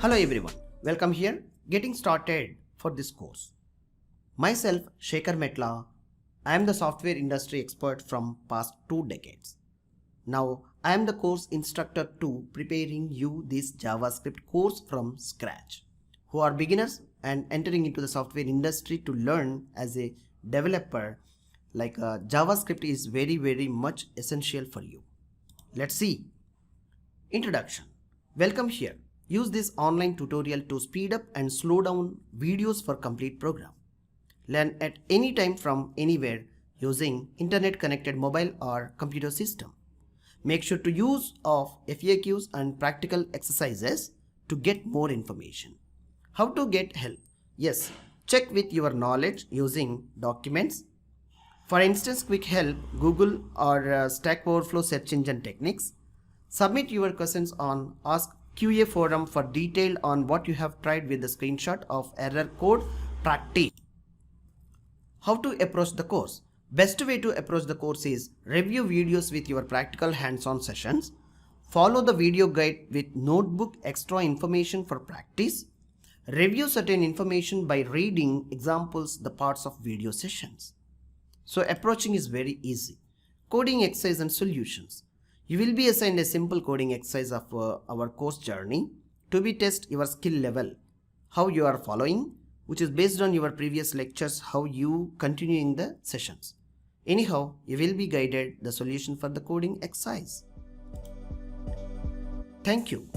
Hello everyone, welcome here. Getting started for this course. Myself, Sekhar Metla. I am the software industry expert from past 2 decades. Now, I am the course instructor to preparing you this JavaScript course from scratch. Who are beginners and entering into the software industry to learn as a developer, JavaScript is very much essential for you. Let's see. Introduction. Welcome here. Use this online tutorial to speed up and slow down videos for complete program. Learn at any time from anywhere using internet connected mobile or computer system. Make sure to use of FAQs and practical exercises to get more information. How to get help? Yes, check with your knowledge using documents. For instance, quick help, Google or Stack Overflow search engine techniques. Submit your questions on Ask QA forum for detail on what you have tried with the screenshot of error code practice. How to approach the course? Best way to approach the course is review videos with your practical hands-on sessions. Follow the video guide with notebook extra information for practice. Review certain information by reading examples the parts of video sessions. So approaching is very easy. Coding exercise and solutions. You will be assigned a simple coding exercise of our course journey to be test your skill level, how you are following, which is based on your previous lectures, how you continuing the sessions. Anyhow, you will be guided the solution for the coding exercise. Thank you.